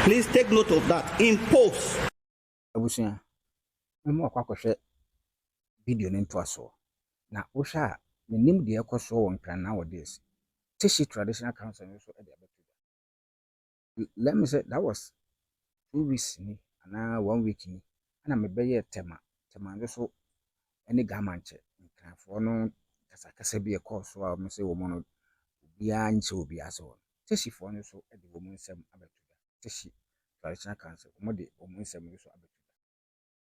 Please take note of that. Impose. Abusia, mo kwa kwhwe video ne nto aso. Na wo hwa a menim de ekoso won kran nowadays. Teshie Traditional Council so e de abeto. Let me say that was 2 weeks ni ana 1 week ni. Ana mebeye tema nso so ene gamanche nkranfo no kasa bi ekoso a me say wo mo no bia nche obi aso. Teshie fo no so e de wo mo nsem abeto. Teshie Traditional Council wo mo de wo mo nsem so abeto.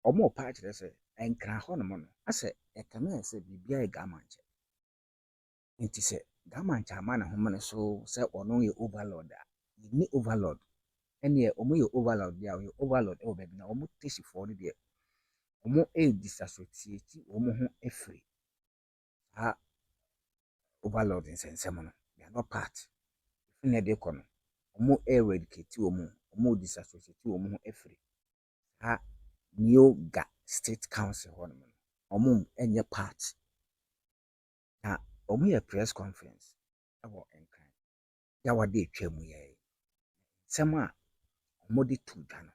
Omo pa kire se enkran ho no mo no ase ekame se bibia e gamanche. Nti se gamanche ama na ho so se ono ye overlord a ni overlord ene omo ye overlord dia ye overlord e obabi na omo Teshie fo no de omo e DISASSOCIATE omo ho efri ha overlord nsensem no they are not part ne de kono omo eradicate omo DISASSOCIATE omo ho efri ha Yoga State Council hono omo enye part na omo ye press conference abo enkran ya wade atwam ye sema omo de tu dano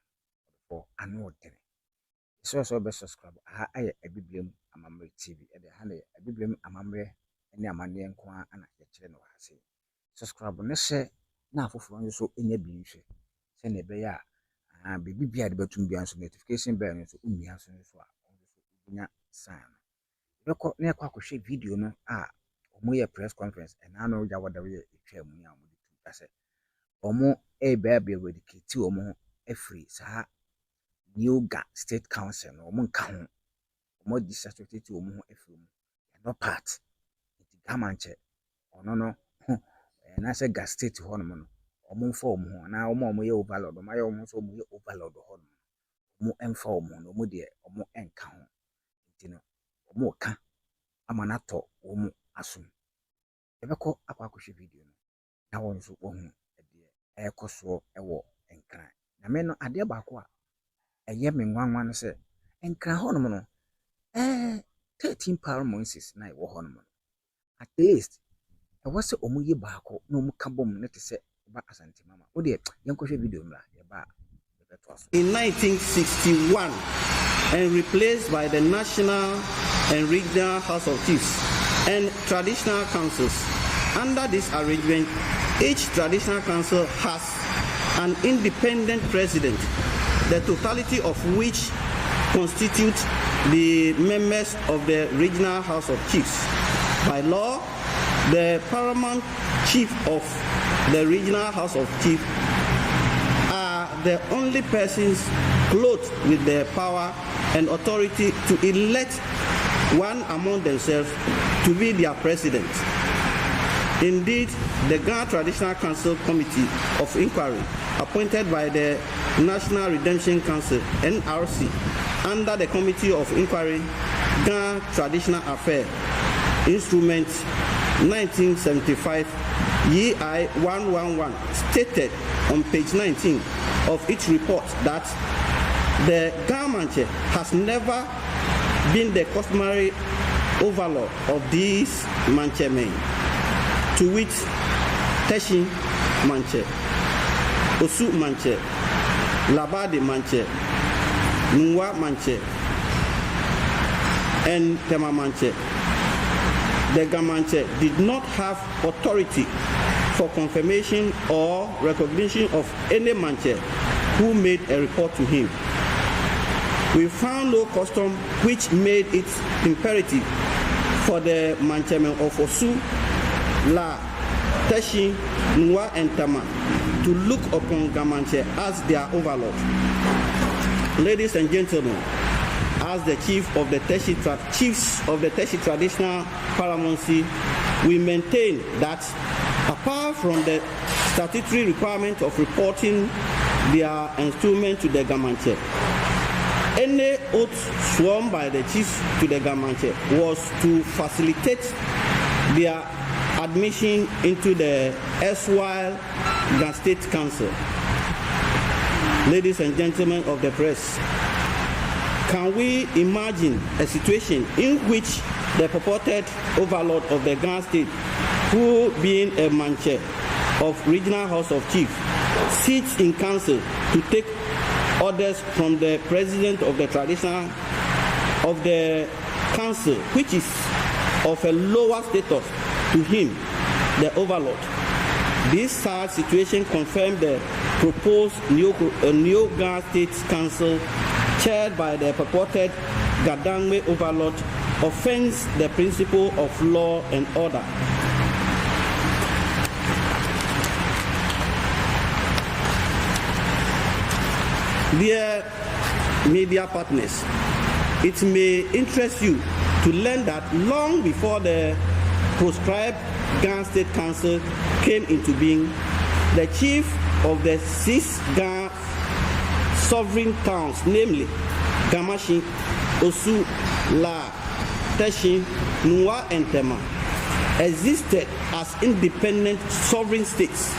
for ano dere so be subscribe ha aye abiblem amamre tv e de ha na abiblem amamre ene amane nko ana ye kire no ha se subscribe ne hye na afoforo nso enya bi nhwe se na be ya baby bia de batum bia so notification bell no so umia so a nya sign beko na ekwa kwhwe video no a omo ye press conference and na ya wada we etwa mu ya omo de tu kase omo e ba eradicate omo efri sa Yoga State Council no omo nka ho omo DISASSOCIATE omo ho efri mu no part it gamanche ono no na se ga state ho no no omo mfa omo ho na omo ye overlord omo ye omo so omo ye overlord ho no omo emfa omo no omo de omo enka ho nti no omo ka amana to omo asum ebeko akwakohwe video no na won so ohun de ekoso ewo enkran na me no ade baako a eye me nwanwa no se enkran ho no 13 paramonsis na ewo ho no at least e was omo ye baako na omo ka bom ne te se ba asante mama wo de yenkohwe video mra ye ba in 1961 and replaced by the National and Regional House of Chiefs and Traditional Councils. Under this arrangement, each Traditional Council has an independent president, the totality of which constitutes the members of the Regional House of Chiefs. By law, the paramount chief of the Regional House of Chiefs are the only persons clothed with the power and authority to elect one among themselves to be their president. Indeed, the Ghana Traditional Council Committee of Inquiry, appointed by the National Redemption Council, NRC, under the Committee of Inquiry, Ghana Traditional Affairs, Instrument 1975, EI 111, stated on page 19 of its report that the government has never been the customary overlord of these Manche men, to which Teshie Manche, Osu Manche, Labade Manche, Nwa Manche, and Tema Manche. The Gamanche did not have authority for confirmation or recognition of any Manche who made a report to him. We found no custom which made it imperative for the Manchemen of Osu, La, Teshie, Nwa, and Tama to look upon Gamanche as their overlord. Ladies and gentlemen, as the chiefs of the Teshie Traditional Paramountcy, we maintain that apart from the statutory requirement of reporting their instrument to the Gamanche, any oath sworn by the chiefs to the Gamanche was to facilitate their admission into the erstwhile Ghana State Council. Ladies and gentlemen of the press, can we imagine a situation in which the purported overlord of the Ghana State, who being a Manche of Regional House of Chiefs, sits in council to take orders from the president of the traditional of the council, which is of a lower status to him, the overlord. This sad situation confirmed the proposed new Ghana State Council, chaired by the purported Gadangme overlord, offends the principle of law and order. Dear media partners, it may interest you to learn that long before the proscribed Ghana State Council came into being, the chief of the 6 Ghana sovereign towns, namely Gamashi, Osu, La, Teshie, Nwa, and Tema, existed as independent sovereign states.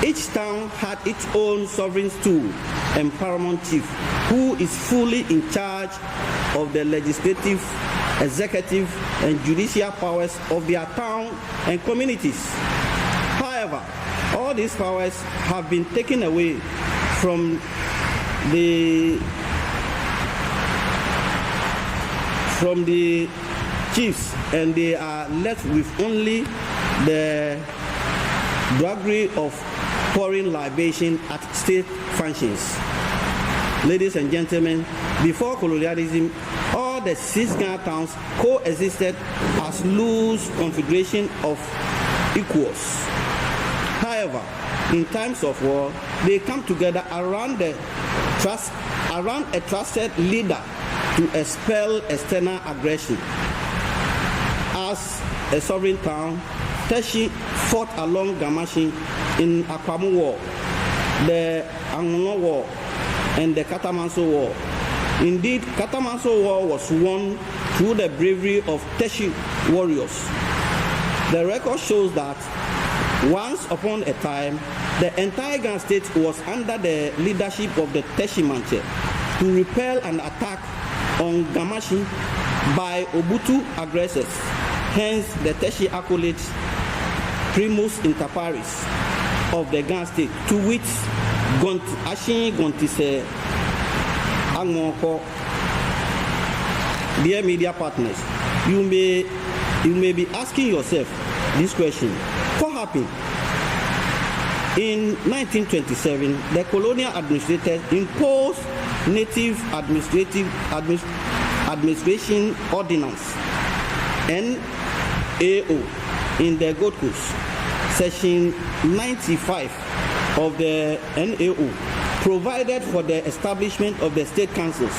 Each town had its own sovereign stool and paramount chief, who is fully in charge of the legislative, executive, and judicial powers of their town and communities. However, all these powers have been taken away from the chiefs, and they are left with only the drudgery of pouring libation at state functions. Ladies and gentlemen, before colonialism, all the 6 Ghana towns coexisted as loose confederation of equals. However, in times of war, they come together around a trusted leader to expel external aggression. As a sovereign town, Teshie fought along Gamashi in Akwamu War, the Angono War, and the Katamanso War. Indeed, Katamanso War was won through the bravery of Teshie warriors. The record shows that once upon a time, the entire Ghana state was under the leadership of the Teshie Manche to repel an attack on Gamashi by Obutu aggressors. Hence, the Teshie accolades primus inter pares of the Ghana state, to which Ashin Gontise Angmoko. Dear media partners, you may be asking yourself this question: what happened? In 1927, the colonial administrators imposed Native Administration Ordinance (NAO) in the Gold Coast. Section 95 of the NAO provided for the establishment of the state councils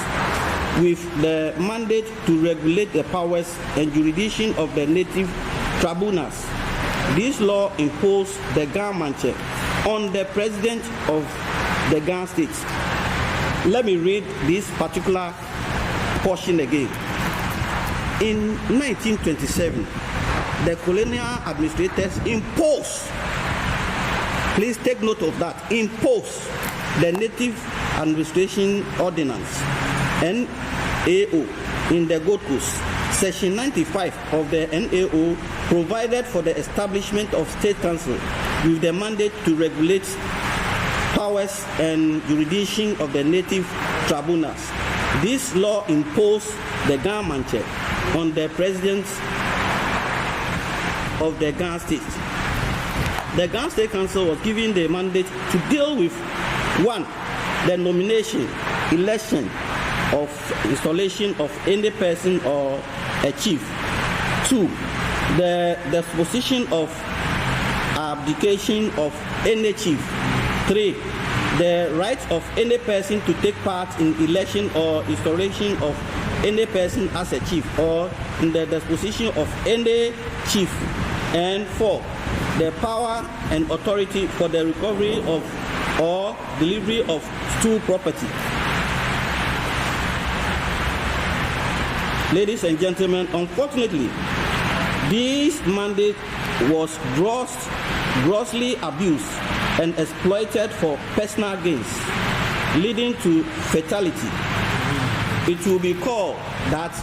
with the mandate to regulate the powers and jurisdiction of the native tribunals. This law imposed the Ghana Manche on the president of the Ghana state. Let me read this particular portion again. In 1927, the colonial administrators imposed, please take note of that, imposed the Native Administration Ordinance, NAO, in the Gold Coast. Section 95 of the NAO provided for the establishment of state council with the mandate to regulate powers and jurisdiction of the native tribunals. This law imposed the Ghana Manche on the president of the Ghana state. The Ghana State Council was given the mandate to deal with 1. The nomination, election of installation of any person or a chief. 2. The disposition of abdication of any chief. 3. The right of any person to take part in election or installation of any person as a chief, or in the disposition of any chief. And 4. The power and authority for the recovery of or delivery of stolen property. Ladies and gentlemen, unfortunately, this mandate was grossly abused and exploited for personal gains, leading to fatality. It will be called that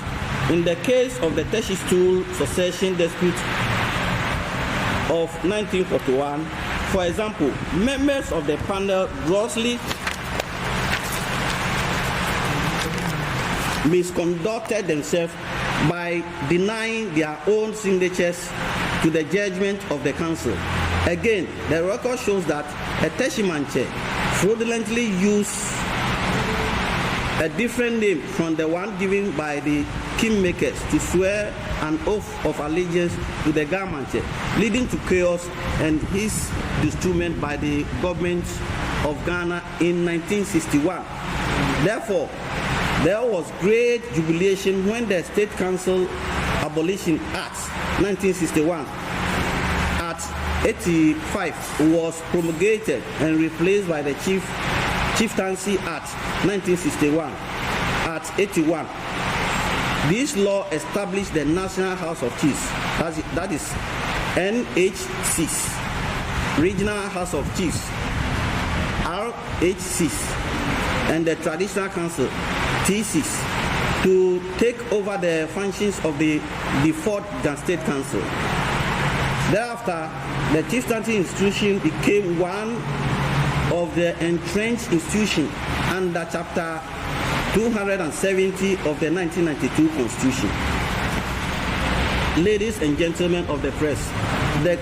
in the case of the Teshie Stool succession dispute of 1941, For example, members of the panel grossly misconducted themselves by denying their own signatures to the judgment of the council. Again, the record shows that a Teshie Manche fraudulently used a different name from the one given by the kingmakers to swear an oath of allegiance to the Manche, leading to chaos and his destruction by the government of Ghana in 1961. Therefore, there was great jubilation when the State Council Abolition Act 1961 at 85 was promulgated and replaced by the Chieftaincy Act 1961 at 81. This law established the National House of Chiefs, that is NHCs, Regional House of Chiefs, RHCs, and the Traditional Council, TCs, to take over the functions of the default State Council. Thereafter, the chieftaincy institution became one of the entrenched institutions under Chapter 270 of the 1992 Constitution. Ladies and gentlemen of the press, the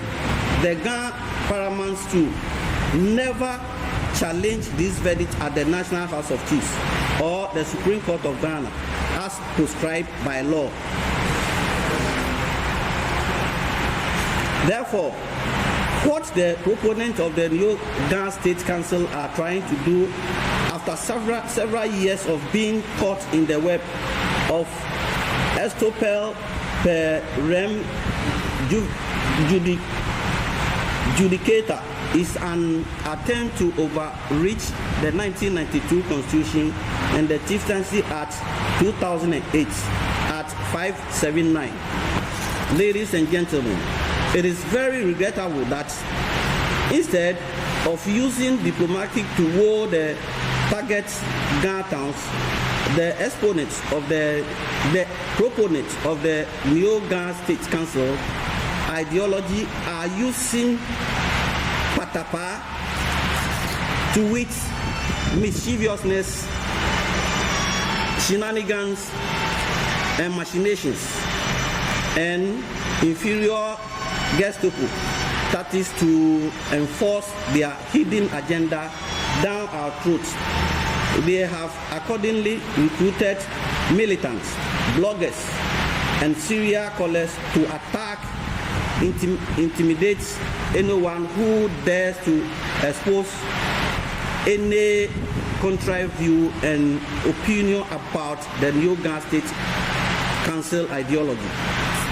Ghana Paramount too never challenged this verdict at the National House of Chiefs or the Supreme Court of Ghana as prescribed by law. Therefore, what the proponents of the new Ghana State Council are trying to do after several years of being caught in the web of estoppel per rem judicator is an attempt to overreach the 1992 Constitution and the Chieftaincy Act 2008 at 579. Ladies and gentlemen, it is very regrettable that instead of using diplomatic to woo the target Ghana towns, the exponents of the proponents of the Neo Ghana State Council ideology are using patapa to wit mischievousness, shenanigans, and machinations, and inferior Gestapo, that is to enforce their hidden agenda down our throats. They have accordingly recruited militants, bloggers, and serial callers to attack, intimidate anyone who dares to expose any contrary view and opinion about the New Ghana State Council ideology.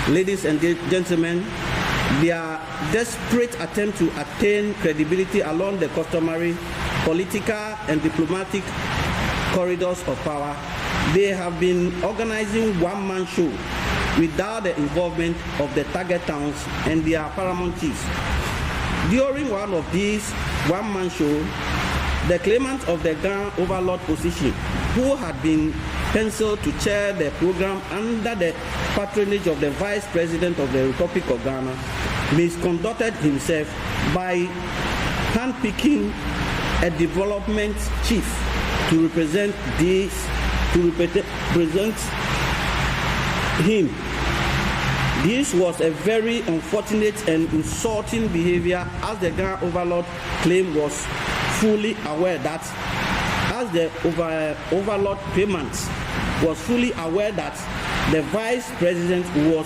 Ladies and gentlemen, their desperate attempt to attain credibility along the customary political and diplomatic corridors of power, they have been organizing one-man show without the involvement of the target towns and their paramount chiefs. During one of these one-man shows, the claimant of the Ghana Overlord position, who had been penciled to chair the program under the patronage of the Vice President of the Republic of Ghana, misconducted himself by handpicking a development chief to represent him. This was a very unfortunate and insulting behavior, as the Ghana Overlord claim was fully aware that, as the Overlord claimant was fully aware that the Vice President was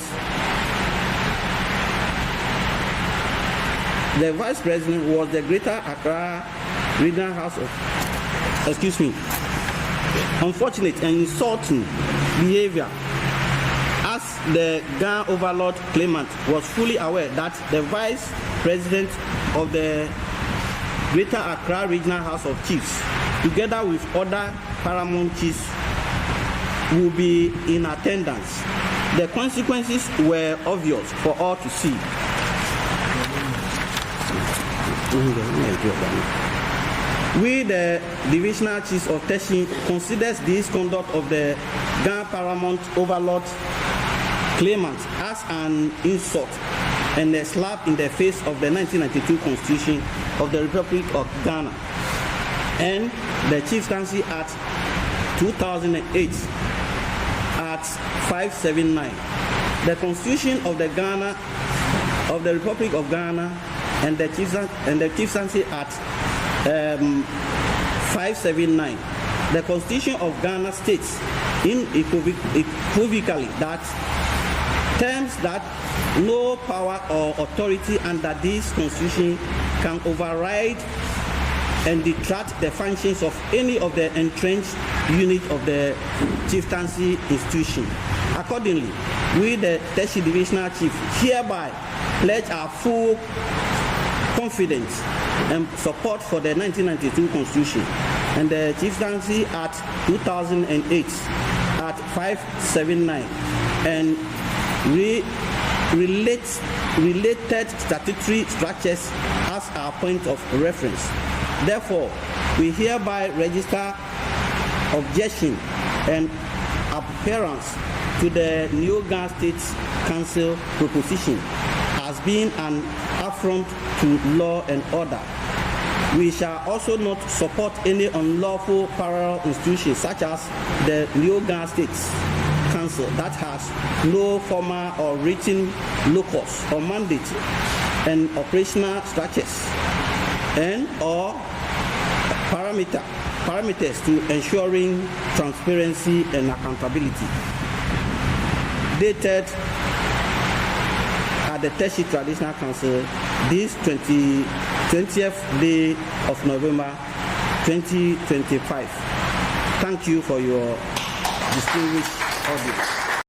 the Greater Accra Regional House of, unfortunate and insulting behavior, as the Ghana Overlord claimant was fully aware that the Vice President of the Greater Accra Regional House of Chiefs, together with other paramount chiefs, will be in attendance. The consequences were obvious for all to see. We, the divisional chiefs of Teshie, considers this conduct of the Ghana Paramount Overlord claimant as an insult and a slap in the face of the 1992 Constitution of the Republic of Ghana and the Chieftaincy Act 2008 at 579. The Constitution of the Republic of Ghana and the Chieftaincy Act 579. The Constitution of Ghana states unequivocally that terms that no power or authority under this Constitution can override and detract the functions of any of the entrenched units of the chieftaincy institution. Accordingly, we, the Teshie Divisional Chief, hereby pledge our full confidence and support for the 1992 Constitution and the Chieftaincy Act 2008 at 579 and related statutory structures as our point of reference. Therefore, we hereby register objection and abhorrence to the New Ghana State Council proposition as being an affront to law and order. We shall also not support any unlawful parallel institution such as the New Ghana State Council that has no formal or written locus or mandate and operational structures and or parameters to ensuring transparency and accountability. Dated at the Teshie Traditional Council this 20th day of November 2025. Thank you for your distinguished audience.